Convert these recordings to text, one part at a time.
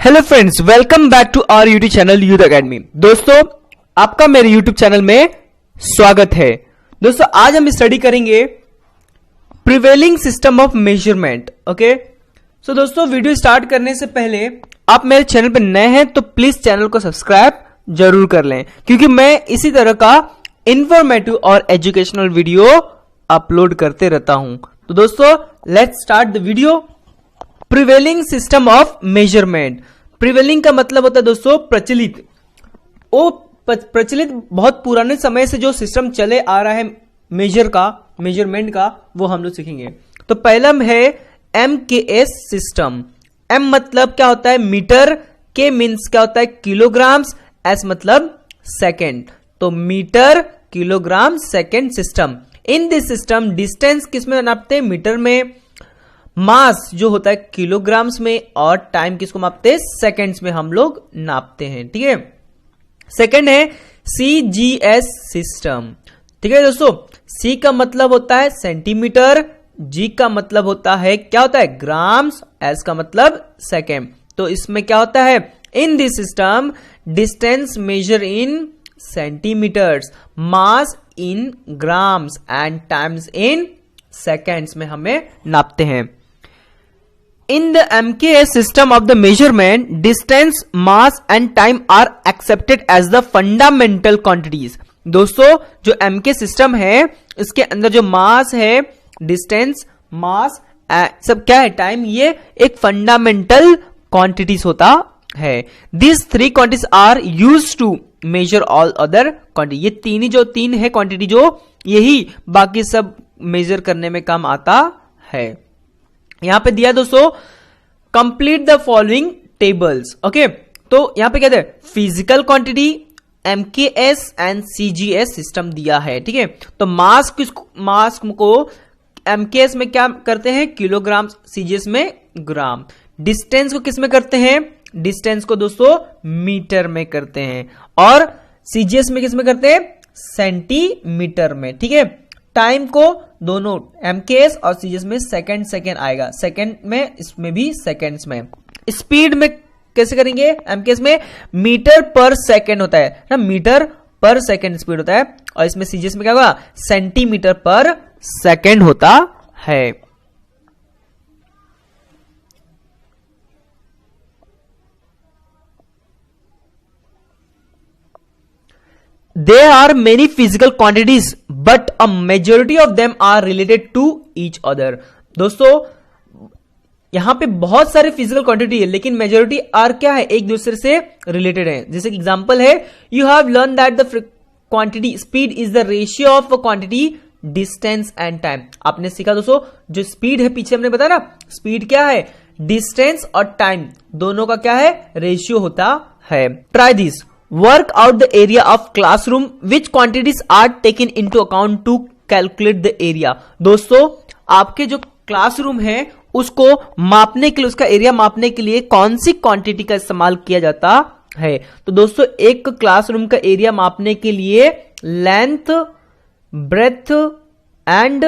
Hello friends, welcome back to our YouTube channel Youth Academy. दोस्तों, आपका मेरे YouTube channel में स्वागत है। दोस्तों, आज हम स्टडी करेंगे prevailing system of measurement. Okay, so दोस्तों, वीडियो स्टार्ट करने से पहले आप मेरे चैनल पर नए हैं तो प्लीज चैनल को सब्सक्राइब जरूर कर लें, क्योंकि मैं इसी तरह का इंफॉर्मेटिव और एजुकेशनल वीडियो अपलोड करते रहता हूं। तो दोस्तों, let's start the video. Prevailing system of measurement. Prevailing का मतलब होता है दोस्तों प्रचलित। वो प्रचलित बहुत पुराने समय से जो सिस्टम चले आ रहा है मेजरमेंट का, वो हम लोग सीखेंगे। तो पहला है MKS सिस्टम। M मतलब क्या होता है मीटर, K मीन्स क्या होता है किलोग्राम्स, S मतलब सेकेंड। तो metre, kilogram, second system. In this system distance किसमें नापते हैं? मीटर में। मास जो होता है किलोग्राम्स में, और टाइम किसको मापते हैं? सेकेंड्स में हम लोग नापते हैं। ठीक है। सेकेंड है CGS सिस्टम। ठीक है दोस्तों, C का मतलब होता है सेंटीमीटर, G का मतलब होता है क्या होता है ग्राम्स, S का मतलब सेकेंड। तो इसमें क्या होता है? In this system distance measure in centimetres, mass in grams and times in seconds में हमें नापते हैं। In the MKS system of the measurement, distance, mass and time are accepted as the fundamental quantities। दोस्तों, जो MK system है, इसके अंदर जो मास है, डिस्टेंस, मास, सब क्या है? टाइम, ये एक फंडामेंटल क्वांटिटीज होता है। These three quantities are used to measure all other quantity। ये तीन है क्वांटिटी, जो यही बाकी सब मेजर करने में काम आता है। यहां पे दिया दोस्तों, complete the following tables. Okay, तो यहां पे कहते हैं physical quantity, MKS and CGS system दिया है। ठीक है। तो मास को MKS में क्या करते हैं? किलोग्राम, CGS में ग्राम। डिस्टेंस को किस में करते हैं? डिस्टेंस को दोस्तों मीटर में करते हैं, और CGS में किस में करते हैं? सेंटीमीटर में। ठीक है। टाइम को दोनों MKS और CGS में सेकेंड आएगा, सेकेंड में, इसमें भी सेकेंड्स में। स्पीड में कैसे करेंगे? MKS में मीटर पर सेकेंड होता है ना, मीटर पर सेकेंड स्पीड होता है, और इसमें CGS में क्या होगा? सेंटीमीटर पर सेकेंड होता है। There are many physical quantities, but a majority of them are related to each other। दोस्तों, यहां पे बहुत सारे फिजिकल क्वांटिटी है, लेकिन मेजोरिटी आर क्या है? एक दूसरे से रिलेटेड है। जैसे एग्जांपल है, you have learn that the quantity speed is the ratio of quantity, distance and time. आपने सीखा दोस्तों, जो स्पीड है, पीछे हमने बताया ना, स्पीड क्या है? डिस्टेंस और टाइम दोनों का क्या है? रेशियो होता है। Try this. Work out the area of classroom. Which quantities are taken into account to calculate the area? दोस्तों, आपके जो क्लासरूम है, उसको मापने के लिए, उसका एरिया मापने के लिए कौन सी क्वांटिटी का इस्तेमाल किया जाता है? तो दोस्तों, एक क्लासरूम का एरिया मापने के लिए लेंथ, ब्रेथ एंड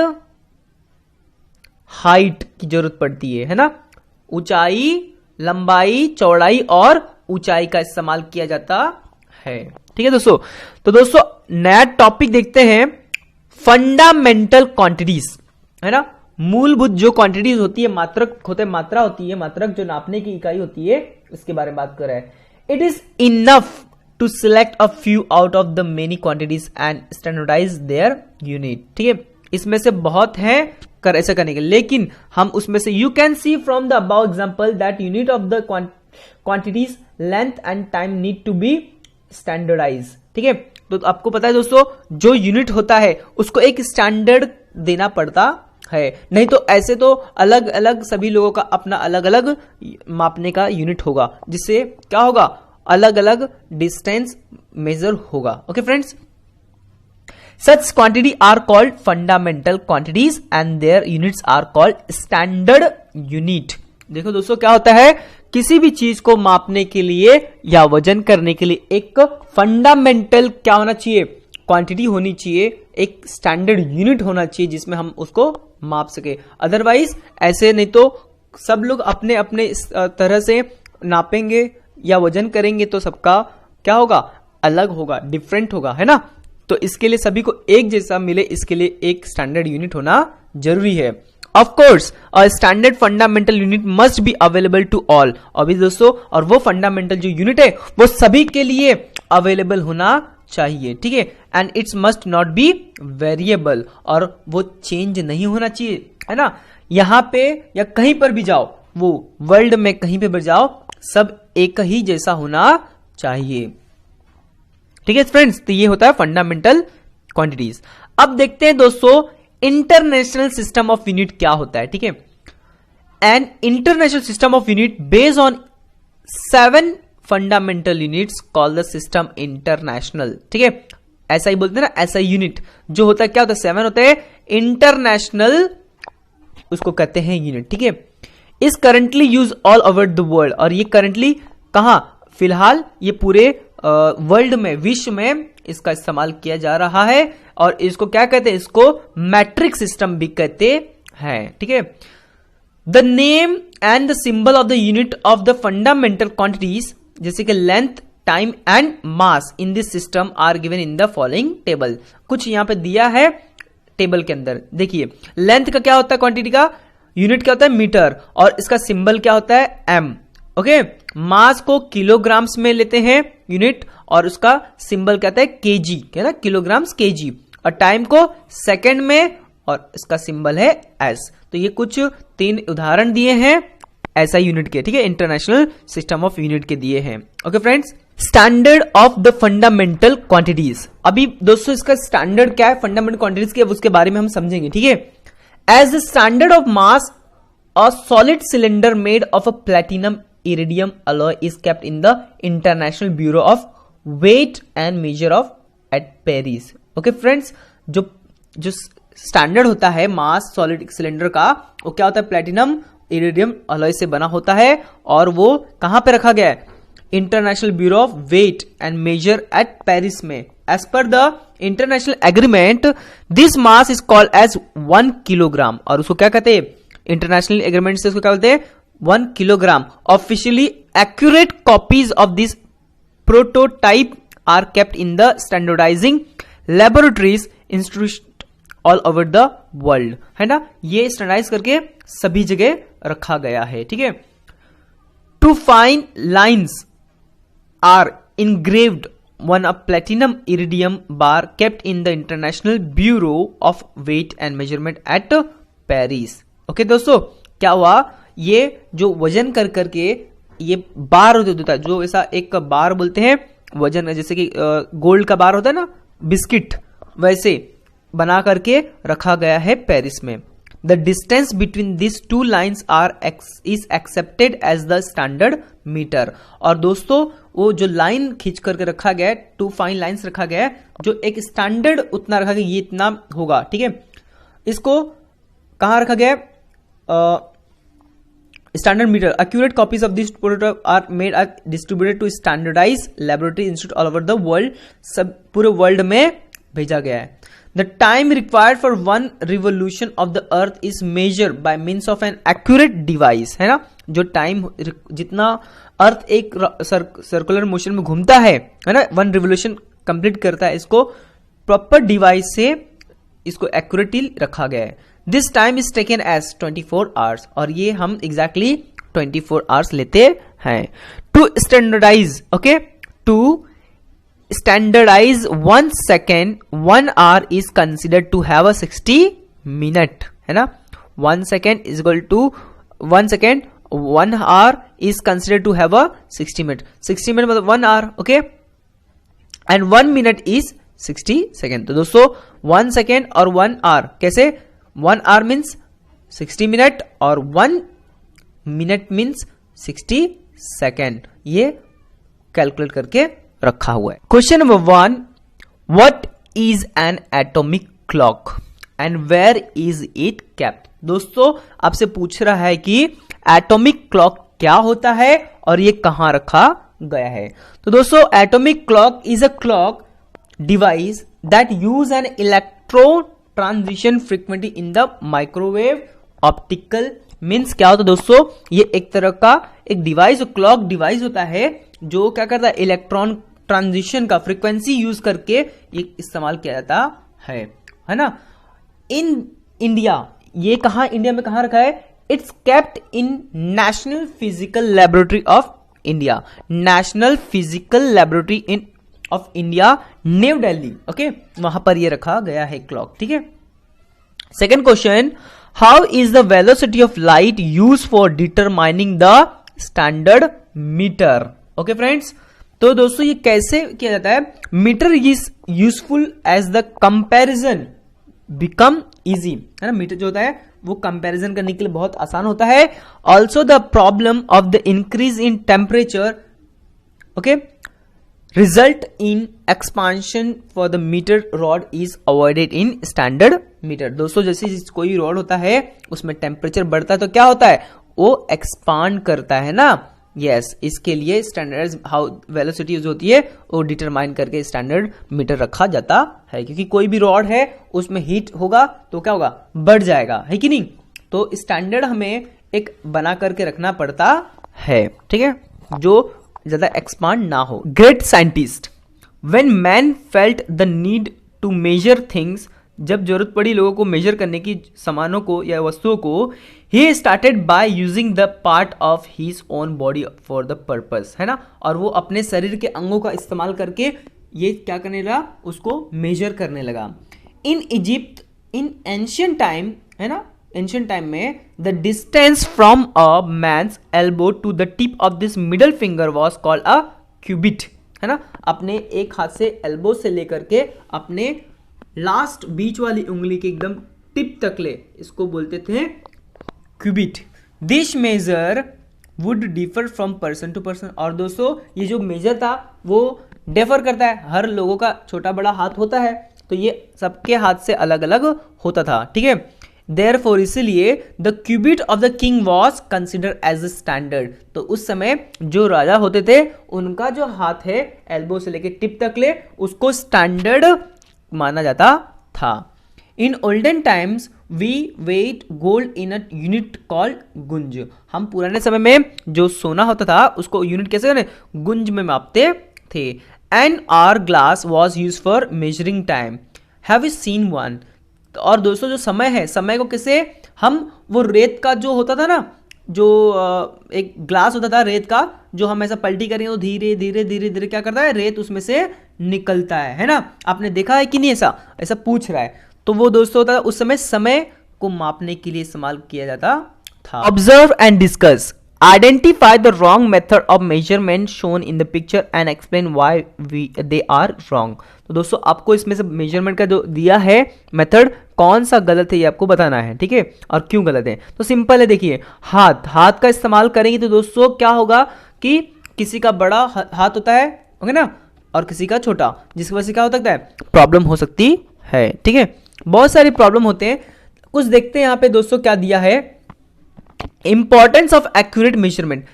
हाइट की जरूरत पड़ती है ना। ऊंचाई, लंबाई, चौड़ाई और ऊंचाई का इस्तेमाल किया जाता है। ठीक है दोस्तों। तो दोस्तों, नया टॉपिक देखते हैं, फंडामेंटल क्वांटिटीज, है ना। मूलभूत जो क्वांटिटीज होती है, मात्रक होते हैं, मात्रा होती है, मात्रक जो नापने की इकाई होती है, इसके बारे में बात कर रहे हैं। It is enough to select a few out of the many quantities and standardise their unit. ठीक है। इसमें से बहुत है ऐसा करने के, लेकिन हम उसमें से, you can see from the above example that unit of the quantities, length and time need to be standardise. ठीक है। तो आपको पता है दोस्तों, जो यूनिट होता है उसको एक स्टैंडर्ड देना पड़ता है, नहीं तो ऐसे तो अलग अलग सभी लोगों का अपना अलग अलग मापने का यूनिट होगा, जिससे क्या होगा? अलग अलग डिस्टेंस मेजर होगा। Okay friends, such quantity are called fundamental quantities and their units are called standard unit. देखो दोस्तों, क्या होता है? किसी भी चीज को मापने के लिए या वजन करने के लिए एक फंडामेंटल क्या होना चाहिए? क्वांटिटी होनी चाहिए, एक स्टैंडर्ड यूनिट होना चाहिए जिसमें हम उसको माप सके। अदरवाइज ऐसे नहीं तो सब लोग अपने अपने तरह से नापेंगे या वजन करेंगे तो सबका क्या होगा, अलग होगा, डिफरेंट होगा, है ना। तो इसके लिए सभी को एक जैसा मिले, इसके लिए एक स्टैंडर्ड यूनिट होना जरूरी है। Of course a standard fundamental unit must be available to all. अभी दोस्तों, और वो फंडामेंटल जो यूनिट है वो सभी के लिए अवेलेबल होना चाहिए, ठीक है। And it's must not be variable, और वो चेंज नहीं होना चाहिए, है ना। यहां पे या कहीं पर भी जाओ, वो वर्ल्ड में कहीं पे भी जाओ, सब एक ही जैसा होना चाहिए, ठीक है फ्रेंड्स। तो ये होता है फंडामेंटल क्वांटिटीज। अब देखते हैं दोस्तों इंटरनेशनल सिस्टम ऑफ यूनिट क्या होता है, ठीक है। An international system of unit based on 7 fundamental units called the system international, ठीक है। ऐसा ही बोलते हैं ना, ऐसा यूनिट जो होता है क्या होता है, 7 होते हैं इंटरनेशनल, उसको कहते हैं यूनिट, ठीक है। इस currently use all over the world, और ये करंटली कहां, फिलहाल ये पूरे वर्ल्ड में, विश्व में इसका इस्तेमाल किया जा रहा है। और इसको क्या कहते हैं, इसको मैट्रिक सिस्टम भी कहते हैं, ठीक है। The name and the symbol of the unit of the fundamental quantities, जैसे कि length, time and mass in this system are given in the following table. कुछ यहां पे दिया है टेबल के अंदर, देखिए। लेंथ का क्या होता है, क्वांटिटी का यूनिट क्या होता है, मीटर, और इसका सिंबल क्या होता है, एम, ओके। मास को किलोग्राम्स में लेते हैं यूनिट, और उसका सिंबल कहता है केजी, है ना, किलोग्राम्स केजी। और टाइम को सेकंड में, और इसका सिंबल है एस। तो ये कुछ 3 उदाहरण दिए हैं ऐसा यूनिट के, ठीक है, इंटरनेशनल सिस्टम ऑफ यूनिट के दिए हैं, okay friends. Standard of the fundamental quantities, अभी दोस्तों इसका स्टैंडर्ड क्या है फंडामेंटल क्वांटिटीज के, उसके बारे में हम समझेंगे, ठीक है। As the standard of mass, a solid cylinder made of a platinum iridium alloy is kept in the International Bureau of Weight and Measure of at Paris. Okay friends, जो standard होता है मास सॉलिड सिलेंडर का, वो क्या होता है, platinum iridium alloy से बना होता है, और वो कहां पे रखा गया है, international bureau of weight and measure at Paris में। As per the international agreement this mass is called as 1 kilogram, और उसको क्या कहते हैं, इंटरनेशनल एग्रीमेंट से उसको क्या बोलते हैं, 1 kilogram. Officially accurate copies of this prototype are kept in the standardizing laboratories institute all over the world, है ना। ये स्टैंडर्डाइज करके सभी जगह रखा गया है, ठीक है। Two fine lines are engraved on a platinum iridium bar kept in the International Bureau of Weight and Measurement at Paris. Okay दोस्तों, क्या हुआ, ये जो वजन कर करके ये बार होता है, जो ऐसा एक बार बोलते हैं वजन, जैसे कि गोल्ड का बार होता है ना, बिस्किट, वैसे बना करके रखा गया है पेरिस में। The distance between this 2 lines is accepted as the standard metre. और दोस्तों वो जो लाइन खींच करके रखा गया है, 2 फाइन लाइन्स रखा गया है, जो एक स्टैंडर्ड उतना रखा गया, ये इतना होगा, ठीक है। इसको कहां रखा गया है, standard meter. Accurate copies of this prototype are made and distributed to standardized laboratory institute all over the world. सब पूरे वर्ल्ड में भेजा गया है। The time required for one revolution of the earth is measured by means of an accurate device, है ना। जो time जितना अर्थ एक सर्कुलर मोशन में घूमता है ना, 1 रिवोल्यूशन कंप्लीट करता है, इसको प्रॉपर डिवाइस से इसको एक्यूरेटली रखा गया है। This time is taken as 24 hours, और ये हम एग्जैक्टली 24 आवर्स लेते हैं। To standardise, okay, to standardise 1 second 1 hour is considered to have a 60 minute, है ना। 1 second is equal to 1 second 1 hour is considered to have a 60 minute. 60 minute मतलब 1 hour, okay, and 1 minute is 60 second. तो दोस्तों 1 second और 1 our कैसे, 1 hour means 60 minute और 1 minute means 60 second, ये calculate करके रखा हुआ है। Question number 1, what is an atomic clock and where is it kept. दोस्तों आपसे पूछ रहा है कि एटॉमिक क्लॉक क्या होता है और ये कहां रखा गया है। तो दोस्तों atomic clock is a clock device that use N electro transition frequently in the microwave, optical, means क्या होता है दोस्तों, ये एक तरह का एक डिवाइस, क्लॉक डिवाइस होता है जो क्या करता है, इलेक्ट्रॉन ट्रांजिशन का फ्रीक्वेंसी यूज करके ये इस्तेमाल किया जाता है ना। इन इंडिया, ये कहा इंडिया में कहां रखा है, it's kept in national physical laboratory of India, national physical laboratory in of India, New Delhi. Okay, वहां पर ये रखा गया है क्लॉक। ठीक है, second question, how is the velocity of light use for determining the standard metre. Okay friends, तो दोस्तों ये कैसे किया जाता है, metre is useful as the comparison become easy, है ना। मीटर जो होता है वो कंपैरिजन करने के लिए बहुत आसान होता है। Also the problem of the increase in temperature, okay, result in expansion for the metre rod is avoided in standard metre. दोस्तों जैसे कोई रॉड होता है उसमें टेम्परेचर बढ़ता है तो क्या होता है, वो एक्सपांड करता है ना। यस, इसके लिए स्टैंडर्ड हाउ वेलोसिटी यूज होती है वो डिटरमाइन करके स्टैंडर्ड मीटर रखा जाता है, क्योंकि कोई भी रॉड है उसमें हीट होगा तो क्या होगा, बढ़ जाएगा, है कि नहीं। तो स्टैंडर्ड हमें एक बना करके रखना पड़ता है, ठीक है, जो ज्यादा एक्सपांड ना हो। Great scientist, when man felt the need to measure things, जब जरूरत पड़ी लोगों को मेजर करने की सामानों को या वस्तुओं को, he started by using the part of his own body for the purpose, है ना। और वो अपने शरीर के अंगों का इस्तेमाल करके ये क्या करने लगा, उसको मेजर करने लगा। In Egypt in ancient time, है ना, एंशियंट टाइम में the distance from a man's elbow to the tip of this middle finger was called a cubit, है ना। अपने एक हाथ से एल्बो से लेकर के अपने लास्ट बीच वाली उंगली के एकदम टिप तक ले, इसको बोलते थे cubit. This measure would differ from person to person. और दोस्तों ये जो मेजर था वो डिफर करता है, हर लोगों का छोटा बड़ा हाथ होता है, तो ये सबके हाथ से अलग अलग होता था, ठीक है। देयरफॉर इसलिए the cubit of the king was consider as a standard. तो उस समय जो राजा होते थे उनका जो हाथ है एल्बो से लेके टिप तक ले, उसको स्टैंडर्ड माना जाता था। In olden times we weight gold in a unit called gunj. हम पुराने समय में जो सोना होता था उसको यूनिट कैसे करें, गुंज में मापते थे। And hour glass was use for measuring time, have you seen one. और दोस्तों जो समय है, समय को कैसे हम, वो रेत का जो होता था ना, जो एक ग्लास होता था रेत का, जो हम ऐसा पलटी करेंगे तो धीरे धीरे धीरे धीरे क्या करता है, रेत उसमें से निकलता है ना। आपने देखा है कि नहीं, ऐसा ऐसा पूछ रहा है। तो वो दोस्तों होता है उस समय को मापने के लिए इस्तेमाल किया जाता था। Observe and discuss, identify the wrong method of measurement shown in the picture and explain why they are wrong. तो दोस्तों आपको इसमें से मेजरमेंट का जो दिया है मेथड, कौन सा गलत है ये आपको बताना है, ठीक है, और क्यों गलत है। तो सिंपल है, देखिए हाथ का इस्तेमाल करेंगे तो दोस्तों क्या होगा कि किसी का बड़ा हाथ होता है, ओके ना, और किसी का छोटा, जिसकी वजह से क्या हो सकता है, प्रॉब्लम हो सकती है, ठीक है। बहुत सारी प्रॉब्लम होते हैं, कुछ देखते हैं यहाँ पे दोस्तों क्या दिया है। इंपॉर्टेंस ऑफ एक्यूरेट मेजरमेंट,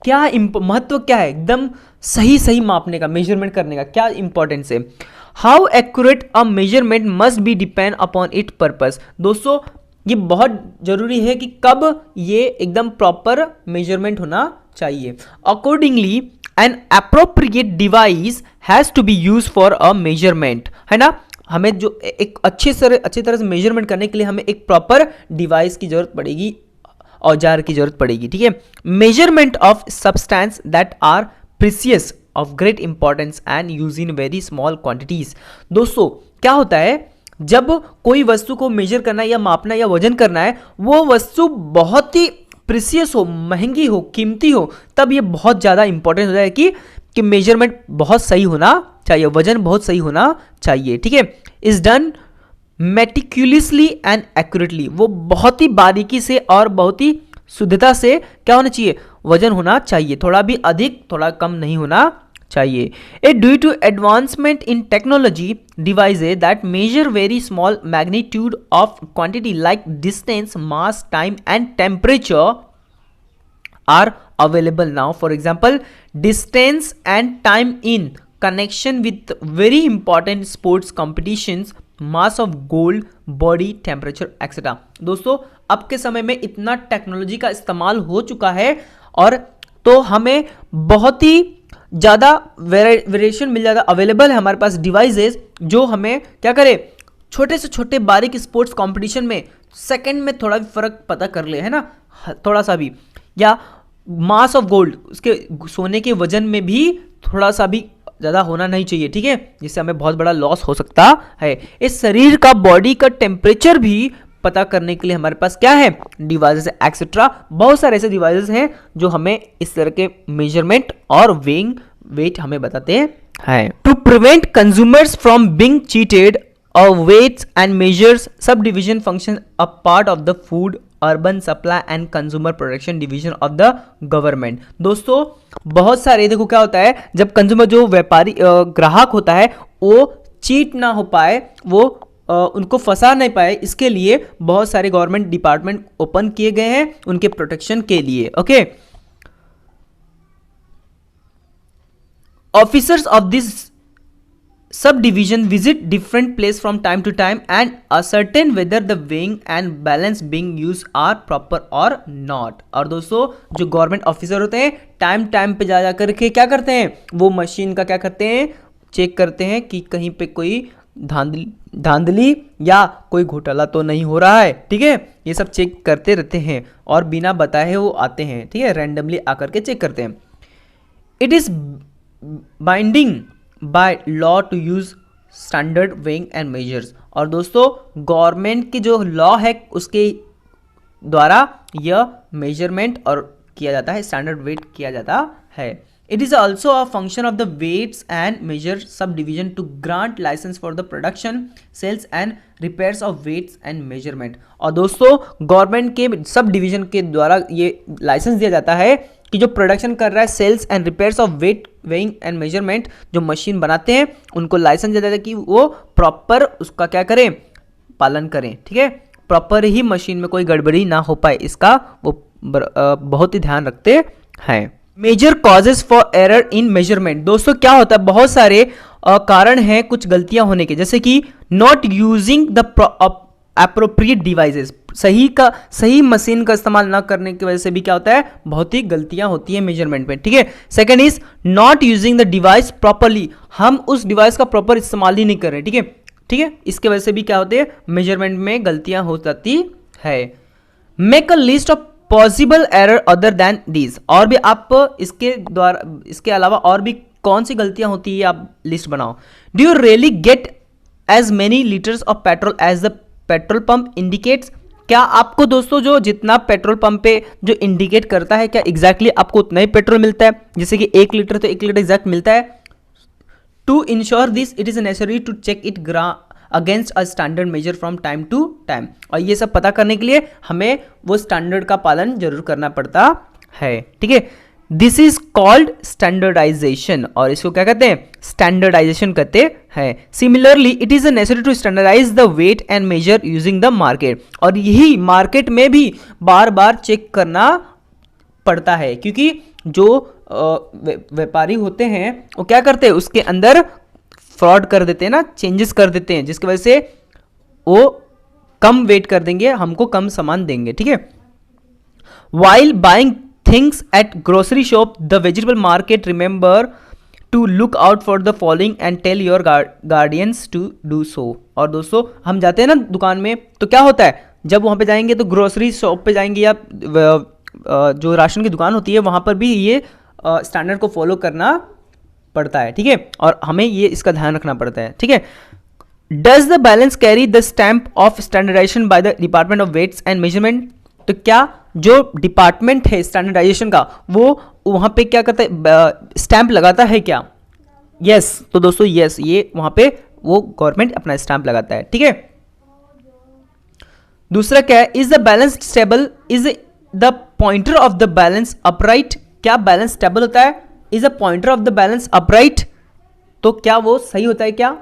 क्या महत्व क्या है एकदम सही मापने का, मेजरमेंट करने का क्या इंपॉर्टेंस है। How accurate a measurement must be depend upon it purpose. दोस्तों ये बहुत जरूरी है कि कब ये एकदम प्रॉपर मेजरमेंट होना चाहिए। Accordingly an appropriate device has to be use for a measurement, है ना। हमें जो एक अच्छी तरह से मेजरमेंट करने के लिए हमें एक प्रॉपर डिवाइस की जरूरत पड़ेगी, औजार की जरूरत पड़ेगी, ठीक है। Measurement of substance that are precious of great importance and use in very small quantities. दोस्तों क्या होता है, जब कोई वस्तु को मेजर करना है या मापना या वजन करना है, वो वस्तु बहुत ही प्रीसियस हो, महंगी हो, कीमती हो, तब ये बहुत ज्यादा इंपॉर्टेंट हो जाए कि मेजरमेंट बहुत सही होना चाहिए, वजन बहुत सही होना चाहिए, ठीक है। इज डन मेटिक्यूलसली एंड एक्यूरेटली, वो बहुत ही बारीकी से और बहुत ही शुद्धता से क्या होना चाहिए, वजन होना चाहिए, थोड़ा भी अधिक थोड़ा कम नहीं होना चाहिए। It due to advancement in technology devices that measure very small magnitude of quantity like distance, mass, time and temperature are available now. For example, distance and time in connection with very important sports competitions, mass of gold, body temperature etc. दोस्तों अब के समय में इतना technology का इस्तेमाल हो चुका है, और तो हमें बहुत ही ज़्यादा वेरिएशन मिल जाता, अवेलेबल है हमारे पास डिवाइसेस जो हमें क्या करे, छोटे से छोटे बारीक स्पोर्ट्स कंपटीशन में सेकंड में थोड़ा भी फर्क पता कर ले, है ना, थोड़ा सा भी, या मास ऑफ गोल्ड, उसके सोने के वजन में भी थोड़ा सा भी ज़्यादा होना नहीं चाहिए, ठीक है, जिससे हमें बहुत बड़ा लॉस हो सकता है। इस शरीर का, बॉडी का टेम्परेचर भी पता करने के लिए हमारे पास क्या है, डिवाइसेस एक्सेट्रा। बहुत सारे ऐसे डिवाइसेस हैं जो हमें इस तरह के मेजरमेंट और वेइंग वेट हमें बताते हैं। To prevent consumers from being cheated और weights and measures, subdivision function a part of the food urban supply and consumer production division of the government. दोस्तों बहुत सारे, देखो क्या होता है, जब कंज्यूमर, जो व्यापारी ग्राहक होता है, वो चीट ना हो पाए, वो उनको फंसा नहीं पाए, इसके लिए बहुत सारे गवर्नमेंट डिपार्टमेंट ओपन किए गए हैं उनके प्रोटेक्शन के लिए। Okay, officers of this sub division visit different place from time to time and ascertain whether the weighing and balance being use are proper or not. और दोस्तों जो गवर्नमेंट ऑफिसर होते हैं, टाइम टाइम पे जा करके क्या करते हैं, वो मशीन का क्या करते हैं, चेक करते हैं कि कहीं पे कोई धांधली या कोई घोटाला तो नहीं हो रहा है, ठीक है, ये सब चेक करते रहते हैं, और बिना बताए वो आते हैं, ठीक है, रैंडमली आकर के चेक करते हैं। It is binding by law to use standard weighing and measures. और दोस्तों गवर्नमेंट की जो लॉ है उसके द्वारा यह मेजरमेंट और किया जाता है, स्टैंडर्ड वेट किया जाता है। It is also a function of the weights and measure subdivision to grant license for the production, sales and repairs of weights and measurement। और दोस्तों गवर्नमेंट के सब डिवीजन के द्वारा ये लाइसेंस दिया जाता है कि जो प्रोडक्शन कर रहा है, sales and repairs of weight, weighing and measurement, जो मशीन बनाते हैं उनको लाइसेंस दिया जाता है कि वो प्रॉपर उसका क्या करें, पालन करें, ठीक है, प्रॉपर ही मशीन में कोई गड़बड़ी ना हो पाए, इसका वो बहुत ही ध्यान रखते हैं। Major causes for error in measurement. दोस्तों क्या होता है, बहुत सारे कारण हैं कुछ गलतियां होने के, जैसे कि not using the appropriate devices, सही मशीन का इस्तेमाल ना करने की वजह से भी क्या होता है, बहुत ही गलतियां होती है मेजरमेंट में, ठीक है। Second is not using the device properly, हम उस डिवाइस का प्रॉपर इस्तेमाल ही नहीं कर रहे, ठीक है, इसके वजह से भी क्या होते हैं, मेजरमेंट में गलतियां हो जाती है। Make a list of possible error other than these, और भी आप इसके अलावा और भी कौन सी गलतियां होती है आप लिस्ट बनाओ। Do you really get as many litres of petrol as the petrol pump indicates, क्या आपको दोस्तों जो जितना पेट्रोल पंप पे जो इंडिकेट करता है, क्या एग्जैक्टली आपको उतना ही पेट्रोल मिलता है, जैसे कि 1 लीटर तो 1 लीटर एग्जैक्ट मिलता है। To ensure this it is necessary to check it against a standard measure from time to time, और ये सब पता करने के लिए हमें वो स्टैंडर्ड का पालन जरूर करना पड़ता है, ठीक है। दिस इज कॉल्ड स्टैंडर्डाइजेशन, और इसको क्या कहते हैं, स्टैंडर्डाइजेशन कहते हैं। Similarly it is necessary to standardise the weight and measure using the market, और यही मार्केट में भी बार बार चेक करना पड़ता है, क्योंकि जो व्यापारी होते हैं वो क्या करते हैं, उसके अंदर फ्रॉड कर देते हैं ना, चेंजेस कर देते हैं, जिसकी वजह से वो कम वेट कर देंगे, हमको कम सामान देंगे, ठीक है। While buying things at grocery shop the vegetable market, remember to look out for the following and tell your guardians to do so. और दोस्तों हम जाते हैं ना दुकान में, तो क्या होता है, जब वहाँ पे जाएंगे तो ग्रोसरी शॉप पे जाएंगे या जो राशन की दुकान होती है वहाँ पर भी ये स्टैंडर्ड को फॉलो करना पड़ता है, ठीक है, और हमें ये इसका ध्यान रखना पड़ता है, ठीक है। Does the balance carry the stamp of standardisation by the department of weights and measurement, तो क्या जो डिपार्टमेंट है स्टैंडर्डाइजेशन का वो वहां पे क्या करता है, स्टैंप लगाता है क्या, यस, तो दोस्तों यस, ये वहां पे वो गवर्नमेंट अपना स्टैंप लगाता है, ठीक है। दूसरा क्या है, is the balance stable, is the pointer of the balance upright, क्या बैलेंस स्टेबल होता है, is a pointer of the balance upright, तो क्या वो सही होता है क्या,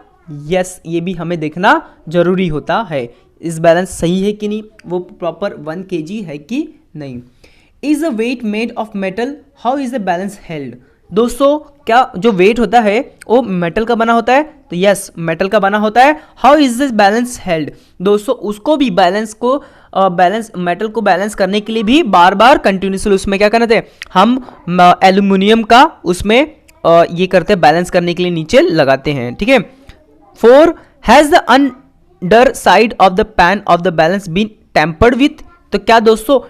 यस, ये भी हमें देखना जरूरी होता है, इस बैलेंस सही है कि नहीं, वो प्रॉपर 1 kg है कि नहीं। Is a weight made of metal, how is the balance held, दोस्तों क्या जो वेट होता है वो मेटल का बना होता है? तो यस, मेटल का बना होता है। How is this balance held? दोस्तों उसको भी मेटल को बैलेंस करने के लिए भी बार बार कंटिन्यूसली उसमें क्या करते हैं हम एल्यूमिनियम का उसमें ये करते हैं, बैलेंस करने के लिए नीचे लगाते हैं, ठीक है। 4 has the under side of the pan of the balance been tempered with? तो क्या दोस्तों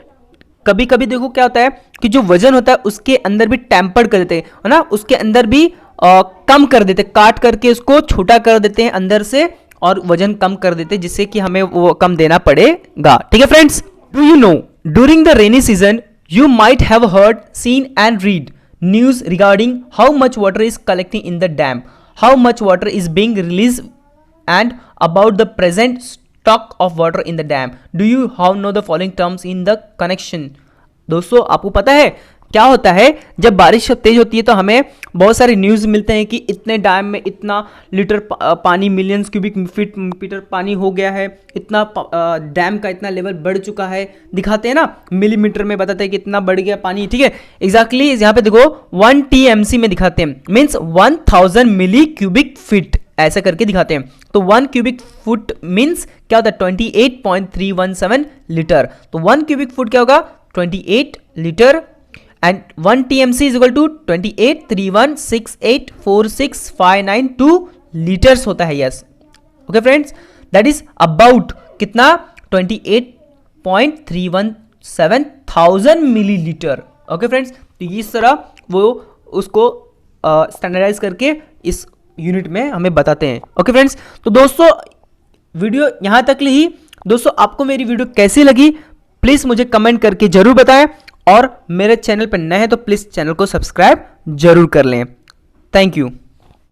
कभी कभी देखो क्या होता है कि जो वजन होता है उसके अंदर भी टेम्पर्ड कर देते हैं, है ना, उसके अंदर भी कम कर देते, काट करके उसको छोटा कर देते हैं अंदर से और वजन कम कर देते हैं, जिससे कि हमें वो कम देना पड़ेगा, ठीक है friends. Do you know during the rainy season you might have heard, seen and read news regarding how much water is collecting in the dam, how much water is being release and about the present stock of water in the dam. Do you how know the following terms in the connection? दोस्तों आपको पता है क्या होता है जब बारिश तेज होती है तो हमें बहुत सारे न्यूज़ मिलते हैं कि इतने डैम में इतना लीटर पानी, मिलियंस क्यूबिक फीट मीटर पानी हो गया है, इतना डैम का इतना लेवल बढ़ चुका है, दिखाते हैं ना, मिलीमीटर में बताते हैं कि इतना बढ़ गया पानी, ठीक है। एग्जैक्टली यहाँ पे देखो 1 TMC में दिखाते हैं, मीन्स 1000 मिली क्यूबिक फीट ऐसा करके दिखाते हैं। तो 1 क्यूबिक फुट मीन्स क्या होता है 28.317 लीटर। तो 1 क्यूबिक फुट क्या होगा 28 litre and 1 TMC is equal to 2831684659 litres होता है। Yes okay friends, that is about कितना 28.317 थाउजेंड मिलीलीटर। ओके फ्रेंड्स, तो इस तरह वो उसको स्टैंडर्डाइज करके इस यूनिट में हमें बताते हैं। ओके फ्रेंड्स, तो दोस्तों वीडियो यहां तक ही। दोस्तों आपको मेरी वीडियो कैसी लगी प्लीज मुझे कमेंट करके जरूर बताएं और मेरे चैनल पर नए हैं तो प्लीज चैनल को सब्सक्राइब जरूर कर लें। Thank you.